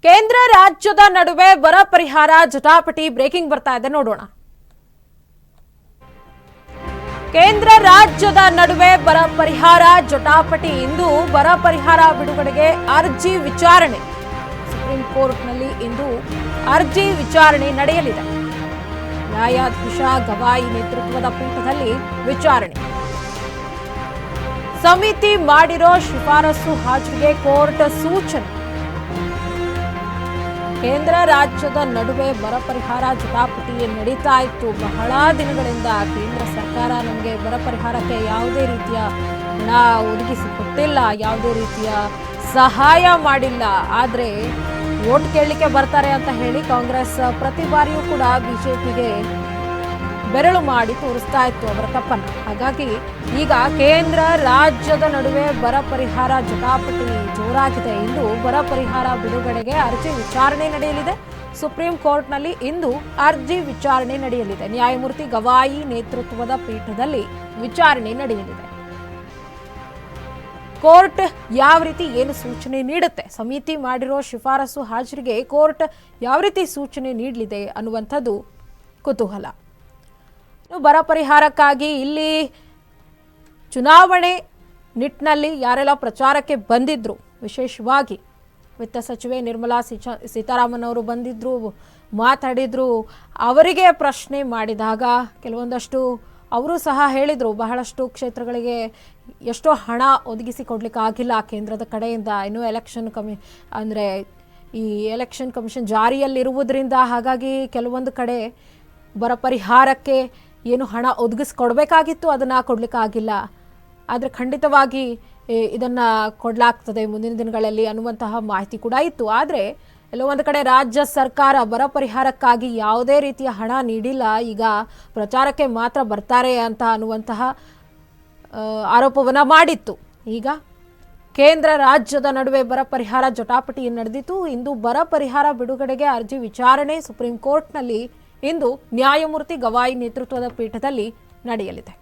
ಕೇಂದ್ರ ರಾಜ್ಯದ ನಡುವೆ ಬರ ಪರಿಹಾರ ಜಟಾಪಟಿ ಬ್ರೇಕಿಂಗ್ ಬರ್ತಾ ಇದೆ ನೋಡೋಣ. ಕೇಂದ್ರ ರಾಜ್ಯದ ನಡುವೆ ಬರ ಪರಿಹಾರ ಜಟಾಪಟಿ. ಇಂದು ಬರ ಪರಿಹಾರ ಬಿಡುಗಡೆಗೆ ಅರ್ಜಿ ವಿಚಾರಣೆ. ಸುಪ್ರೀಂ ಕೋರ್ಟ್ನಲ್ಲಿ ಇಂದು ಅರ್ಜಿ ವಿಚಾರಣೆ ನಡೆಯಲಿದೆ. ನ್ಯಾಯಾಧೀಶ ಗವಾಯಿ ನೇತೃತ್ವದ ಪೀಠದಲ್ಲಿ ವಿಚಾರಣೆ. ಸಮಿತಿ ಮಾಡಿರೋ ಶಿಫಾರಸು ಹಾಜರಿಗೆ ಕೋರ್ಟ್ ಸೂಚನೆ. ಕೇಂದ್ರ ರಾಜ್ಯದ ನಡುವೆ ಬರ ಪರಿಹಾರ ಜಟಾಪಟಿ ನಡೀತಾ ಇತ್ತು. ಬಹಳ ದಿನಗಳಿಂದ ಕೇಂದ್ರ ಸರ್ಕಾರ ನಮಗೆ ಬರ ಪರಿಹಾರಕ್ಕೆ ಯಾವುದೇ ರೀತಿಯ ಹಣ ಒದಗಿಸಿಕೊಟ್ಟಿಲ್ಲ, ಯಾವುದೇ ರೀತಿಯ ಸಹಾಯ ಮಾಡಿಲ್ಲ. ಆದರೆ ವೋಟ್ ಕೇಳಲಿಕ್ಕೆ ಬರ್ತಾರೆ ಅಂತ ಹೇಳಿ ಕಾಂಗ್ರೆಸ್ ಪ್ರತಿ ಬಾರಿಯೂ ಕೂಡ ಬಿಜೆಪಿಗೆ ಬೆರಳು ಮಾಡಿ ತೋರಿಸ್ತಾ ಇತ್ತು ಅವರ ತಪ್ಪನ್ನು. ಹಾಗಾಗಿ ಈಗ ಕೇಂದ್ರ ರಾಜ್ಯದ ನಡುವೆ ಬರ ಪರಿಹಾರ ಜಟಾಪಟಿ ಜೋರಾಗಿದೆ. ಇಂದು ಬರ ಪರಿಹಾರ ಬಿಡುಗಡೆಗೆ ಅರ್ಜಿ ವಿಚಾರಣೆ ನಡೆಯಲಿದೆ. ಸುಪ್ರೀಂ ಕೋರ್ಟ್ನಲ್ಲಿ ಇಂದು ಅರ್ಜಿ ವಿಚಾರಣೆ ನಡೆಯಲಿದೆ. ನ್ಯಾಯಮೂರ್ತಿ ಗವಾಯಿ ನೇತೃತ್ವದ ಪೀಠದಲ್ಲಿ ವಿಚಾರಣೆ ನಡೆಯಲಿದೆ. ಕೋರ್ಟ್ ಯಾವ ರೀತಿ ಏನು ಸೂಚನೆ ನೀಡುತ್ತೆ, ಸಮಿತಿ ಮಾಡಿರೋ ಶಿಫಾರಸು ಹಾಜರಿಗೆ ಕೋರ್ಟ್ ಯಾವ ರೀತಿ ಸೂಚನೆ ನೀಡಲಿದೆ ಅನ್ನುವಂಥದ್ದು ಕುತೂಹಲ. ಬರ ಪರಿಹಾರಕ್ಕಾಗಿ ಇಲ್ಲಿ ಚುನಾವಣೆ ನಿಟ್ಟಿನಲ್ಲಿ ಯಾರೆಲ್ಲ ಪ್ರಚಾರಕ್ಕೆ ಬಂದಿದ್ರು, ವಿಶೇಷವಾಗಿ ವಿತ್ತ ಸಚಿವೆ ನಿರ್ಮಲಾ ಸೀತಾರಾಮನ್ ಅವರು ಬಂದಿದ್ರು, ಮಾತಾಡಿದ್ರು. ಅವರಿಗೆ ಪ್ರಶ್ನೆ ಮಾಡಿದಾಗ ಕೆಲವೊಂದಷ್ಟು ಅವರು ಸಹ ಹೇಳಿದರು, ಬಹಳಷ್ಟು ಕ್ಷೇತ್ರಗಳಿಗೆ ಎಷ್ಟೋ ಹಣ ಒದಗಿಸಿ ಕೊಡ್ಲಿಕ್ಕೆ ಆಗಿಲ್ಲ ಕೇಂದ್ರದ ಕಡೆಯಿಂದ. ಇನ್ನೂ ಈ ಎಲೆಕ್ಷನ್ ಕಮಿಷನ್ ಜಾರಿಯಲ್ಲಿರುವುದರಿಂದ ಹಾಗಾಗಿ ಕೆಲವೊಂದು ಕಡೆ ಬರ ಪರಿಹಾರಕ್ಕೆ ಏನು ಹಣ ಒದಗಿಸ್ಕೊಡ್ಬೇಕಾಗಿತ್ತು ಅದನ್ನು ಕೊಡಲಿಕ್ಕಾಗಿಲ್ಲ. ಆದರೆ ಖಂಡಿತವಾಗಿ ಇದನ್ನು ಕೊಡಲಾಗ್ತದೆ ಮುಂದಿನ ದಿನಗಳಲ್ಲಿ ಅನ್ನುವಂತಹ ಮಾಹಿತಿ ಕೂಡ ಇತ್ತು. ಆದರೆ ಕೆಲವೊಂದು ಕಡೆ ರಾಜ್ಯ ಸರ್ಕಾರ ಬರ ಪರಿಹಾರಕ್ಕಾಗಿ ಯಾವುದೇ ರೀತಿಯ ಹಣ ನೀಡಿಲ್ಲ, ಈಗ ಪ್ರಚಾರಕ್ಕೆ ಮಾತ್ರ ಬರ್ತಾರೆ ಅಂತ ಅನ್ನುವಂತಹ ಆರೋಪವನ್ನು ಮಾಡಿತ್ತು. ಈಗ ಕೇಂದ್ರ ರಾಜ್ಯದ ನಡುವೆ ಬರ ಪರಿಹಾರ ಜಟಾಪಟಿ ನಡೆದಿತ್ತು. ಇಂದು ಬರ ಪರಿಹಾರ ಬಿಡುಗಡೆಗೆ ಅರ್ಜಿ ವಿಚಾರಣೆ ಸುಪ್ರೀಂ ಕೋರ್ಟ್ನಲ್ಲಿ ಇಂದು ನ್ಯಾಯಮೂರ್ತಿ ಗವಾಯಿ ನೇತೃತ್ವದ ಪೀಠದಲ್ಲಿ ನಡೆಯಲಿದೆ.